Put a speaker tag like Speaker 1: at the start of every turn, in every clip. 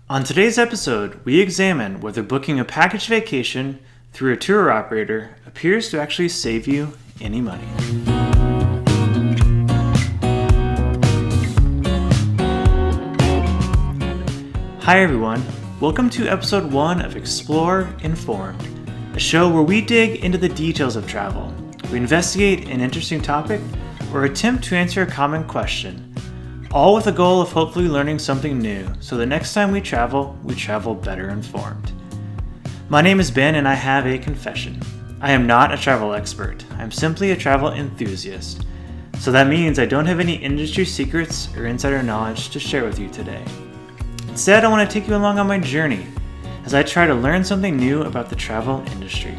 Speaker 1: On today's episode, we examine whether booking a package vacation through a tour operator appears to actually save you any money. Hi everyone, welcome to episode 1 of Explore Informed, a show where we dig into the details of travel. We investigate an interesting topic or attempt to answer a common question, all with the goal of hopefully learning something new so the next time we travel better informed. My name is Ben and I have a confession. I am not a travel expert. I'm simply a travel enthusiast. So that means I don't have any industry secrets or insider knowledge to share with you today. Instead, I want to take you along on my journey as I try to learn something new about the travel industry.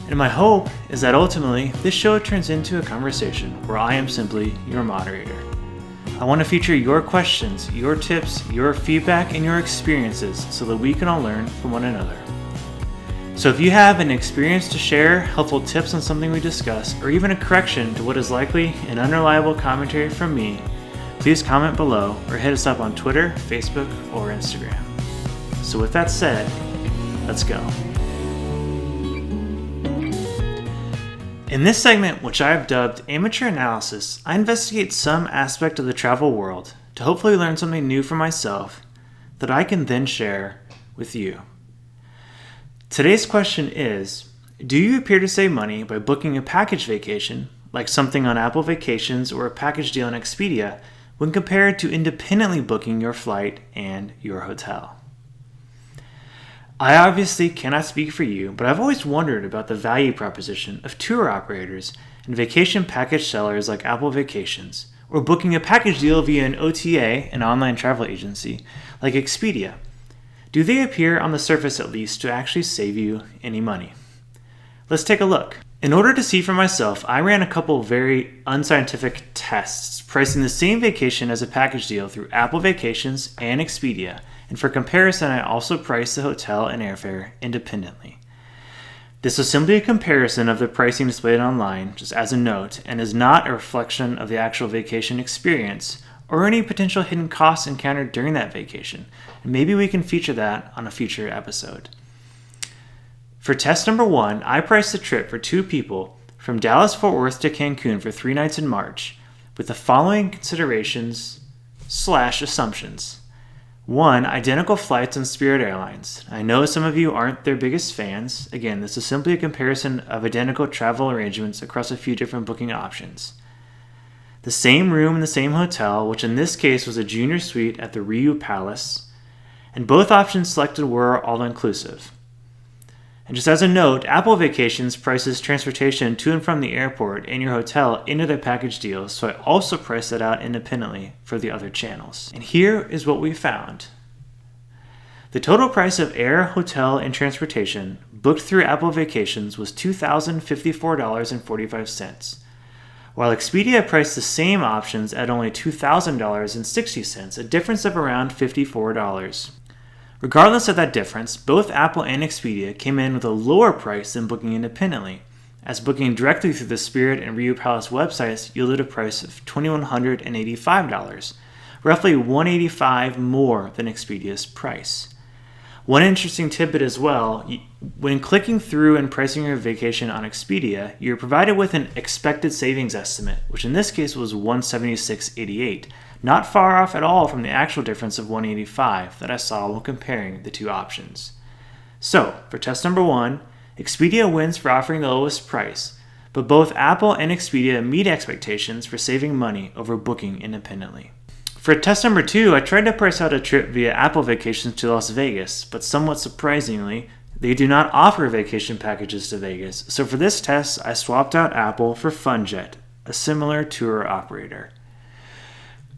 Speaker 1: And my hope is that ultimately this show turns into a conversation where I am simply your moderator. I want to feature your questions, your tips, your feedback, and your experiences so that we can all learn from one another. So if you have an experience to share, helpful tips on something we discuss, or even a correction to what is likely an unreliable commentary from me, please comment below or hit us up on Twitter, Facebook, or Instagram. So with that said, let's go. In this segment, which I have dubbed Amateur Analysis, I investigate some aspect of the travel world to hopefully learn something new for myself that I can then share with you. Today's question is, do you appear to save money by booking a package vacation, like something on Apple Vacations or a package deal on Expedia, when compared to independently booking your flight and your hotel? I obviously cannot speak for you, but I've always wondered about the value proposition of tour operators and vacation package sellers like Apple Vacations, or booking a package deal via an OTA, an online travel agency, like Expedia. Do they appear, on the surface at least, to actually save you any money? Let's take a look. In order to see for myself, I ran a couple very unscientific tests, pricing the same vacation as a package deal through Apple Vacations and Expedia, and for comparison, I also priced the hotel and airfare independently. This was simply a comparison of the pricing displayed online, just as a note, and is not a reflection of the actual vacation experience or any potential hidden costs encountered during that vacation, and maybe we can feature that on a future episode. For test number 1, I priced the trip for 2 people from Dallas-Fort Worth to Cancun for 3 nights in March, with the following considerations/assumptions. 1. Identical flights on Spirit Airlines. I know some of you aren't their biggest fans. Again, this is simply a comparison of identical travel arrangements across a few different booking options. The same room in the same hotel, which in this case was a junior suite at the Riu Palace, and both options selected were all-inclusive. And just as a note, Apple Vacations prices transportation to and from the airport and your hotel into their package deals, so I also priced that out independently for the other channels. And here is what we found. The total price of air, hotel, and transportation booked through Apple Vacations was $2,054.45, while Expedia priced the same options at only $2,000.60, a difference of around $54. Regardless of that difference, both Apple and Expedia came in with a lower price than booking independently, as booking directly through the Spirit and Riu Palace websites yielded a price of $2,185, roughly $185 more than Expedia's price. One interesting tidbit as well, when clicking through and pricing your vacation on Expedia, you're provided with an expected savings estimate, which in this case was $176.88. Not far off at all from the actual difference of $185 that I saw while comparing the two options. So, for test number 1, Expedia wins for offering the lowest price, but both Apple and Expedia meet expectations for saving money over booking independently. For test number 2, I tried to price out a trip via Apple Vacations to Las Vegas, but somewhat surprisingly, they do not offer vacation packages to Vegas, so for this test, I swapped out Apple for FunJet, a similar tour operator.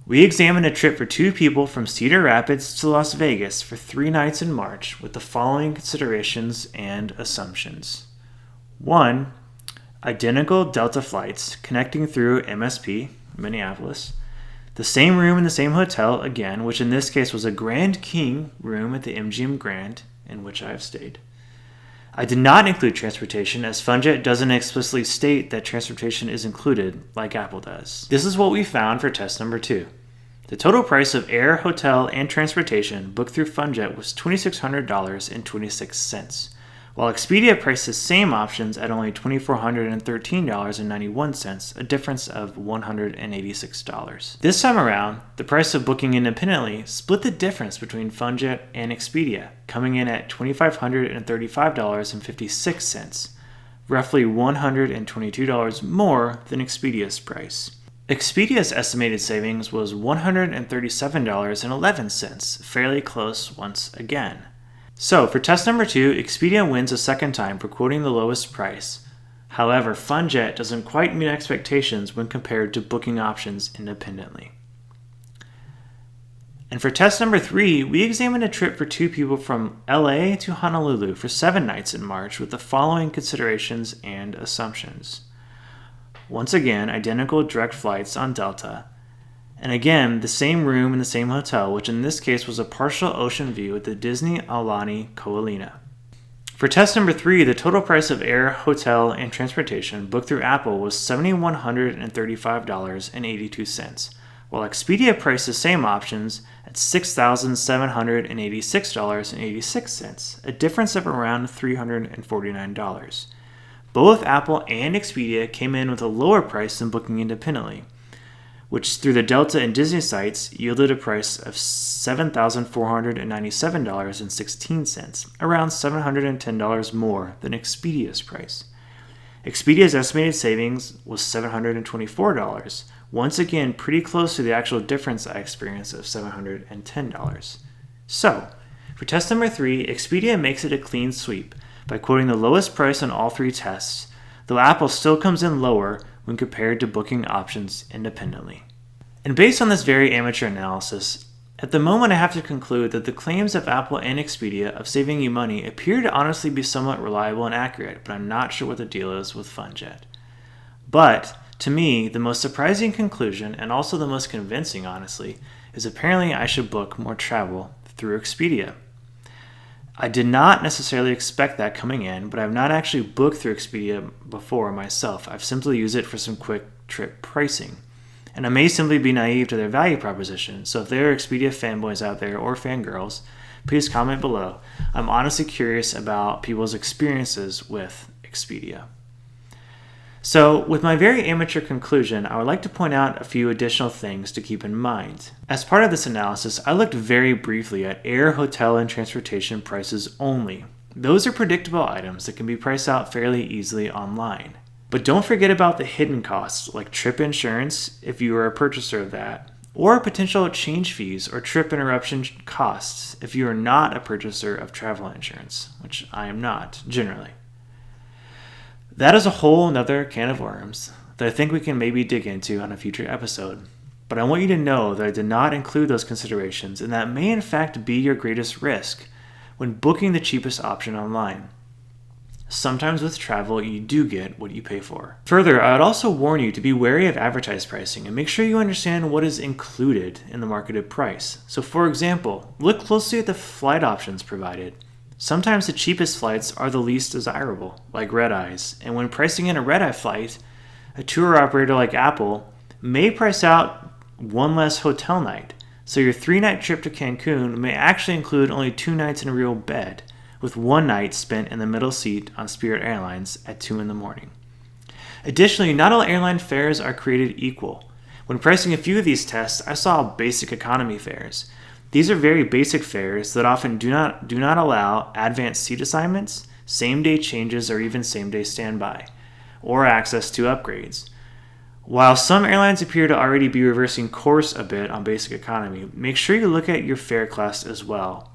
Speaker 1: We examined a trip for 2 people from Cedar Rapids to Las Vegas for 3 nights in March with the following considerations and assumptions. 1. Identical Delta flights connecting through MSP, Minneapolis. The same room in the same hotel, again, which in this case was a Grand King room at the MGM Grand, in which I have stayed. I did not include transportation, as FunJet doesn't explicitly state that transportation is included like Apple does. This is what we found for test number 2. The total price of air, hotel, and transportation booked through FunJet was $2,600.26, while Expedia priced the same options at only $2,413.91, a difference of $186. This time around, the price of booking independently split the difference between FunJet and Expedia, coming in at $2,535.56, roughly $122 more than Expedia's price. Expedia's estimated savings was $137.11, fairly close once again. So, for test number 2, Expedia wins a second time for quoting the lowest price. However, FunJet doesn't quite meet expectations when compared to booking options independently. And for test number 3, we examined a trip for 2 people from LA to Honolulu for 7 nights in March with the following considerations and assumptions. Once again, identical direct flights on Delta. And again, the same room in the same hotel, which in this case was a partial ocean view at the Disney Aulani Ko'olina. For test number 3, the total price of air, hotel, and transportation booked through Apple was $7,135.82, while Expedia priced the same options at $6,786.86, a difference of around $349. Both Apple and Expedia came in with a lower price than booking independently, which through the Delta and Disney sites yielded a price of $7,497.16, around $710 more than Expedia's price. Expedia's estimated savings was $724, once again pretty close to the actual difference I experienced of $710. So, for test number 3, Expedia makes it a clean sweep by quoting the lowest price on all 3 tests, though Apple still comes in lower when compared to booking options independently. And based on this very amateur analysis, at the moment I have to conclude that the claims of Apple and Expedia of saving you money appear to honestly be somewhat reliable and accurate, but I'm not sure what the deal is with FunJet. But, to me, the most surprising conclusion, and also the most convincing honestly, is apparently I should book more travel through Expedia. I did not necessarily expect that coming in, but I've not actually booked through Expedia before myself. I've simply used it for some quick trip pricing. And I may simply be naive to their value proposition, so if there are Expedia fanboys out there or fangirls, please comment below. I'm honestly curious about people's experiences with Expedia. So, with my very amateur conclusion, I would like to point out a few additional things to keep in mind. As part of this analysis, I looked very briefly at air, hotel, and transportation prices only. Those are predictable items that can be priced out fairly easily online. But don't forget about the hidden costs, like trip insurance, if you are a purchaser of that, or potential change fees or trip interruption costs if you are not a purchaser of travel insurance, which I am not, generally. That is a whole nother can of worms that I think we can maybe dig into on a future episode. But I want you to know that I did not include those considerations, and that may in fact be your greatest risk when booking the cheapest option online. Sometimes with travel, you do get what you pay for. Further, I would also warn you to be wary of advertised pricing and make sure you understand what is included in the marketed price. So for example, look closely at the flight options provided. Sometimes the cheapest flights are the least desirable, like red-eyes, and when pricing in a red-eye flight, a tour operator like Apple may price out one less hotel night, so your 3-night trip to Cancun may actually include only 2 nights in a real bed, with 1 night spent in the middle seat on Spirit Airlines at 2 in the morning. Additionally, not all airline fares are created equal. When pricing a few of these tests, I saw basic economy fares. These are very basic fares that often do not allow advanced seat assignments, same-day changes, or even same-day standby, or access to upgrades. While some airlines appear to already be reversing course a bit on basic economy, make sure you look at your fare class as well.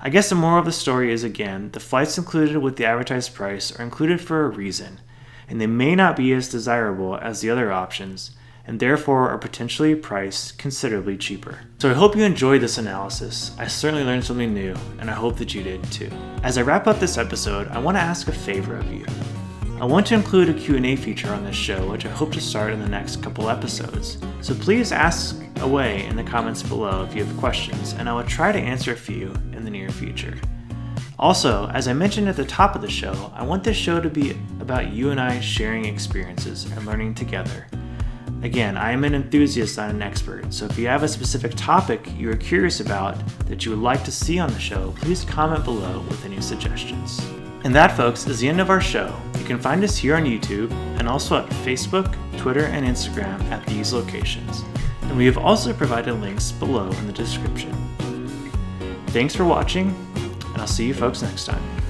Speaker 1: I guess the moral of the story is, again, the flights included with the advertised price are included for a reason, and they may not be as desirable as the other options, and therefore are potentially priced considerably cheaper. So I hope you enjoyed this analysis. I certainly learned something new, and I hope that you did too. As I wrap up this episode, I want to ask a favor of you. I want to include a Q&A feature on this show, which I hope to start in the next couple episodes. So please ask away in the comments below if you have questions, and I will try to answer a few in the near future. Also, as I mentioned at the top of the show, I want this show to be about you and I sharing experiences and learning together. Again, I am an enthusiast, not an expert, so if you have a specific topic you are curious about that you would like to see on the show, please comment below with any suggestions. And that, folks, is the end of our show. You can find us here on YouTube and also at Facebook, Twitter, and Instagram at these locations. And we have also provided links below in the description. Thanks for watching, and I'll see you folks next time.